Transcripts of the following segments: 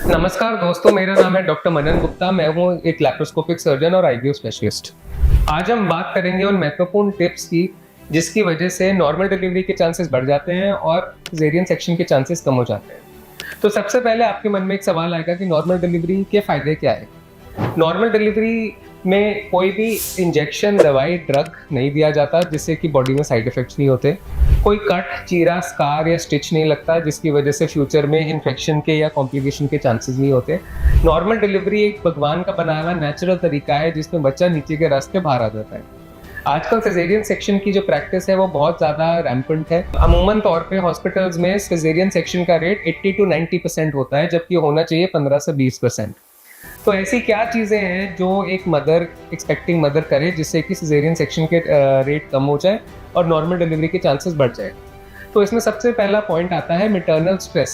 नमस्कार दोस्तों, मेरा नाम है डॉक्टर मनन गुप्ता। मैं हूँ एक लैप्रोस्कोपिक सर्जन और आईवीएफ स्पेशलिस्ट। आज हम बात करेंगे उन महत्वपूर्ण टिप्स की जिसकी वजह से नॉर्मल डिलीवरी के चांसेस बढ़ जाते हैं और सिजेरियन सेक्शन के चांसेस कम हो जाते हैं। तो सबसे पहले आपके मन में एक सवाल आएगा कि नॉर्मल डिलीवरी के फायदे क्या है। नॉर्मल डिलीवरी में कोई भी इंजेक्शन, दवाई, ड्रग नहीं दिया जाता जिससे कि बॉडी में साइड इफेक्ट्स नहीं होते। कोई कट, चीरा, स्कार या स्टिच नहीं लगता जिसकी वजह से फ्यूचर में इन्फेक्शन के या कॉम्प्लिकेशन के चांसेस नहीं होते। नॉर्मल डिलीवरी एक भगवान का बनाया हुआ नेचुरल तरीका है जिसमें बच्चा नीचे के रास्ते बाहर आ जाता है। आजकल सिजेरियन सेक्शन की जो प्रैक्टिस है वो बहुत ज़्यादा रैम्पेंट है। अमूमन तौर पे हॉस्पिटल्स में सिजेरियन सेक्शन का रेट 80 to 90% होता है, जबकि होना चाहिए 15 से 20%। तो ऐसी क्या चीज़ें हैं जो एक मदर, एक्सपेक्टिंग मदर करे जिससे कि सिजेरियन सेक्शन के रेट कम हो जाए और नॉर्मल डिलीवरी के चांसेस बढ़ जाए। तो इसमें सबसे पहला पॉइंट आता है मैटरनल स्ट्रेस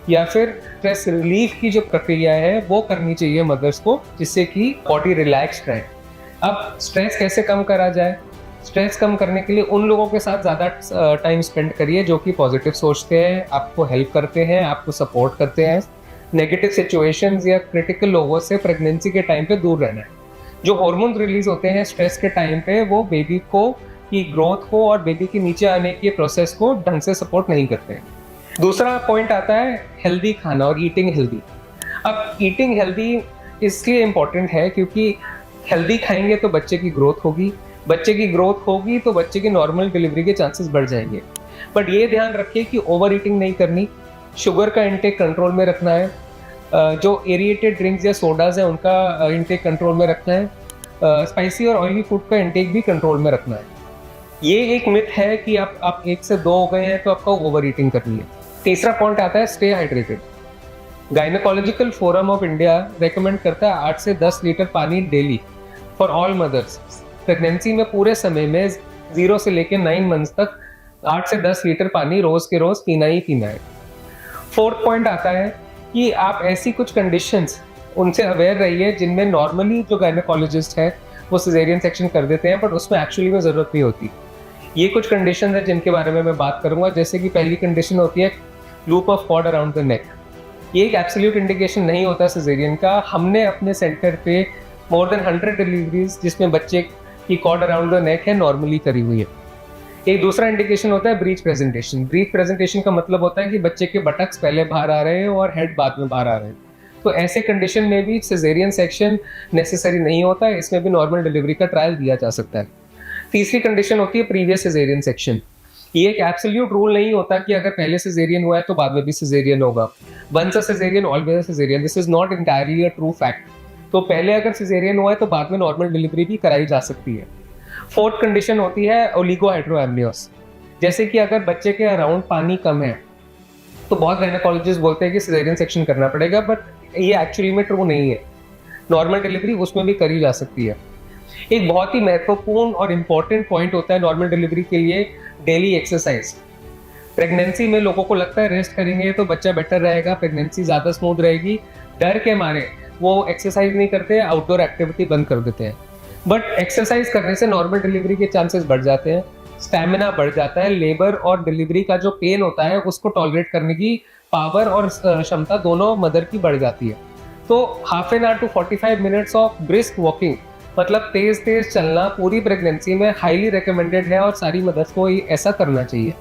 या फिर स्ट्रेस रिलीफ की जो प्रक्रिया है वो करनी चाहिए मदर्स को, जिससे कि बॉडी रिलैक्स्ड रहे। अब स्ट्रेस कैसे कम करा जाए? स्ट्रेस कम करने के लिए उन लोगों के साथ ज़्यादा टाइम स्पेंड करिए जो कि पॉजिटिव सोचते हैं, आपको हेल्प करते हैं, आपको सपोर्ट करते हैं। नेगेटिव सिचुएशंस या क्रिटिकल लोगों से प्रेगनेंसी के टाइम पे दूर रहना है। जो हार्मोन रिलीज होते हैं स्ट्रेस के टाइम पे वो बेबी को की ग्रोथ को और बेबी के नीचे आने की प्रोसेस को ढंग से सपोर्ट नहीं करते हैं। दूसरा पॉइंट आता है हेल्दी खाना और ईटिंग हेल्दी। अब ईटिंग हेल्दी इसलिए इम्पोर्टेंट है क्योंकि हेल्दी खाएंगे तो बच्चे की ग्रोथ होगी, बच्चे की ग्रोथ होगी तो बच्चे की नॉर्मल डिलीवरी के चांसेस बढ़ जाएंगे। बट ये ध्यान रखिए कि ओवर ईटिंग नहीं करनी, शुगर का इंटेक कंट्रोल में रखना है, जो एरिएटेड ड्रिंक्स या सोडाज हैं उनका इंटेक कंट्रोल में रखना है, स्पाइसी और ऑयली फूड का इंटेक भी कंट्रोल में रखना है। ये एक मिथ है कि आप 1 से 2 हो गए हैं तो आपको ओवर ईटिंग करनी है। तीसरा पॉइंट आता है stay hydrated. Gynaecological forum of India recommend करता है 8 से 10 लीटर पानी daily for all mothers. Pregnancy में पूरे समय में 0 से लेकर 9 मंथ्स तक 8 से 10 लीटर पानी रोज के रोज पीना ही पीना है। फोर्थ पॉइंट आता है कि आप ऐसी कुछ कंडीशंस उनसे अवेयर रहिए जिनमें नॉर्मली जो गायनेकोलॉजिस्ट है वो सिजेरियन सेक्शन कर देते हैं बट उसमें एक्चुअली में ज़रूरत नहीं होती। ये कुछ कंडीशन है जिनके बारे में मैं बात करूंगा। जैसे कि पहली कंडीशन होती है loop of cord around the neck. ये एक एब्सोल्यूट इंडिकेशन नहीं होता सिजेरियन का। हमने अपने सेंटर पे मोर देन 100 डिलीवरीज जिसमें बच्चे की कॉर्ड अराउंड द नेक है नॉर्मली करी हुई है। एक दूसरा इंडिकेशन होता है ब्रीच प्रेजेंटेशन। ब्रीच प्रेजेंटेशन का मतलब होता है कि बच्चे के बटक्स पहले बाहर आ रहे हैं और हेड बाद में बाहर आ रहे हैं। तो ऐसे कंडीशन में भी सिजेरियन सेक्शन नेसेसरी नहीं होता है, इसमें भी नॉर्मल डिलीवरी का ट्रायल दिया जा सकता है। तीसरी कंडीशन होती है प्रीवियस सिजेरियन सेक्शन। ये एक एब्सोल्यूट रूल नहीं होता कि अगर पहले सिजेरियन हुआ है तो बाद में भी सिजेरियन होगा। Once a caesarean always a caesarean, this is not entirely a true fact. तो पहले अगर सिजेरियन हुआ है तो बाद में नॉर्मल डिलीवरी भी कराई जा सकती है। फोर्थ कंडीशन होती है ओलिगोहाइड्रोएमनियोस। जैसे कि अगर बच्चे के अराउंड पानी कम है तो बहुत गायनेकोलॉजिस्ट बोलते हैं कि सिजेरियन सेक्शन करना पड़ेगा, बट ये एक्चुअली में ट्रू नहीं है। नॉर्मल डिलीवरी उसमें भी करी जा सकती है। एक बहुत ही महत्वपूर्ण और इम्पॉर्टेंट पॉइंट होता है नॉर्मल डिलीवरी के लिए डेली एक्सरसाइज। प्रेगनेंसी में लोगों को लगता है रेस्ट करेंगे तो बच्चा बेटर रहेगा, प्रेगनेंसी ज़्यादा स्मूथ रहेगी। डर के मारे वो एक्सरसाइज नहीं करते, आउटडोर एक्टिविटी बंद कर देते हैं। बट एक्सरसाइज करने से नॉर्मल डिलीवरी के चांसेस बढ़ जाते हैं, स्टैमिना बढ़ जाता है, लेबर और डिलीवरी का जो पेन होता है उसको टॉलरेट करने की पावर और क्षमता दोनों मदर की बढ़ जाती है। तो half an hour to 45 minutes of brisk walking, मतलब तेज तेज चलना पूरी प्रेगनेंसी में हाईली रिकमेंडेड है और सारी मदर्स को ऐसा करना चाहिए।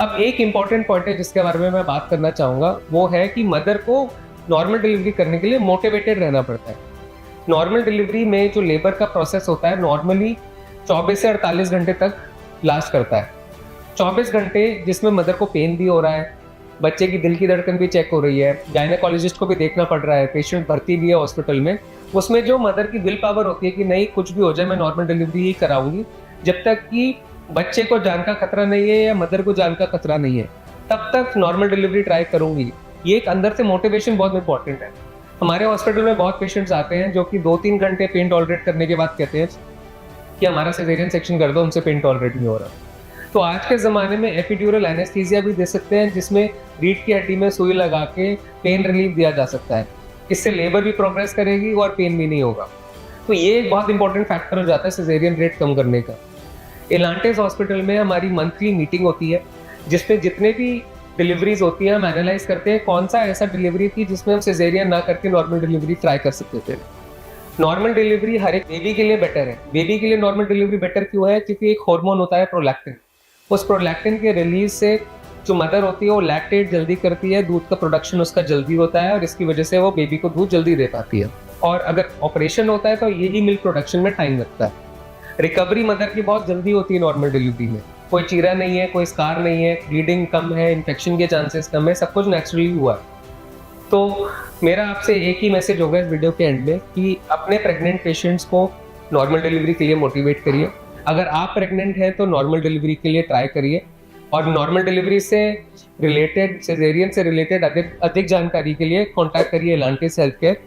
अब एक इंपॉर्टेंट पॉइंट है जिसके बारे में मैं बात करना चाहूँगा, वो है कि मदर को नॉर्मल डिलीवरी करने के लिए मोटिवेटेड रहना पड़ता है। नॉर्मल डिलीवरी में जो लेबर का प्रोसेस होता है नॉर्मली 24 से 48 घंटे तक लास्ट करता है। 24 घंटे जिसमें मदर को पेन भी हो रहा है, बच्चे की दिल की धड़कन भी चेक हो रही है, गायनेकोलॉजिस्ट को भी देखना पड़ रहा है, पेशेंट भर्ती भी है हॉस्पिटल में। उसमें जो मदर की विल पावर होती है कि नहीं कुछ भी हो जाए मैं नॉर्मल डिलीवरी ही कराऊंगी, जब तक कि बच्चे को जान का खतरा नहीं है या मदर को जान का खतरा नहीं है तब तक नॉर्मल डिलीवरी ट्राई करूंगी। ये एक अंदर से मोटिवेशन बहुत इंपॉर्टेंट है। हमारे हॉस्पिटल में बहुत पेशेंट्स आते हैं जो कि 2-3 घंटे पेन टॉलरेट करने के बाद कहते हैं कि हमारा सिजेरियन सेक्शन कर दो, हमसे पेन टॉलरेट नहीं हो रहा। तो आज के ज़माने में एपिड्यूरल एनेस्थीसिया भी दे सकते हैं जिसमें रीढ़ की हड्डी में सुई लगा के पेन रिलीफ दिया जा सकता है। इससे लेबर भी प्रोग्रेस करेगी और पेन भी नहीं होगा। तो ये एक बहुत इंपॉर्टेंट फैक्टर हो जाता है सिजेरियन रेट कम करने का। एलांटेस हॉस्पिटल में हमारी मंथली मीटिंग होती है जिसमें जितने भी डिलीवरीज होती है हम एनालाइज करते हैं कौन सा ऐसा डिलीवरी थी जिसमें हम सिजेरियन ना करके नॉर्मल डिलीवरी ट्राई कर सकते थे। नॉर्मल डिलीवरी हर एक बेबी के लिए बेटर है। बेबी के लिए नॉर्मल डिलीवरी बेटर क्यों है? क्योंकि एक हार्मोन होता है प्रोलैक्टिन। उस प्रोलैक्टिन के रिलीज से जो मदर होती है वो लैक्टेट जल्दी करती है, दूध का प्रोडक्शन उसका जल्दी होता है और इसकी वजह से वो बेबी को दूध जल्दी दे पाती है। और अगर ऑपरेशन होता है तो यही मिल्क प्रोडक्शन में टाइम लगता है। रिकवरी मदर की बहुत जल्दी होती है नॉर्मल डिलीवरी में। कोई चीरा नहीं है, कोई स्कार नहीं है, ब्लीडिंग कम है, इन्फेक्शन के चांसेस कम है, सब कुछ नेचुरली हुआ है। तो मेरा आपसे एक ही मैसेज होगा इस वीडियो के एंड में कि अपने प्रेग्नेंट पेशेंट्स को नॉर्मल डिलीवरी के लिए मोटिवेट करिए। अगर आप प्रेग्नेंट हैं तो नॉर्मल डिलीवरी के लिए ट्राई करिए और नॉर्मल डिलीवरी से रिलेटेड, सिजेरियन से रिलेटेड अधिक जानकारी के लिए कॉन्टैक्ट करिए एलांटिस हेल्थ केयर।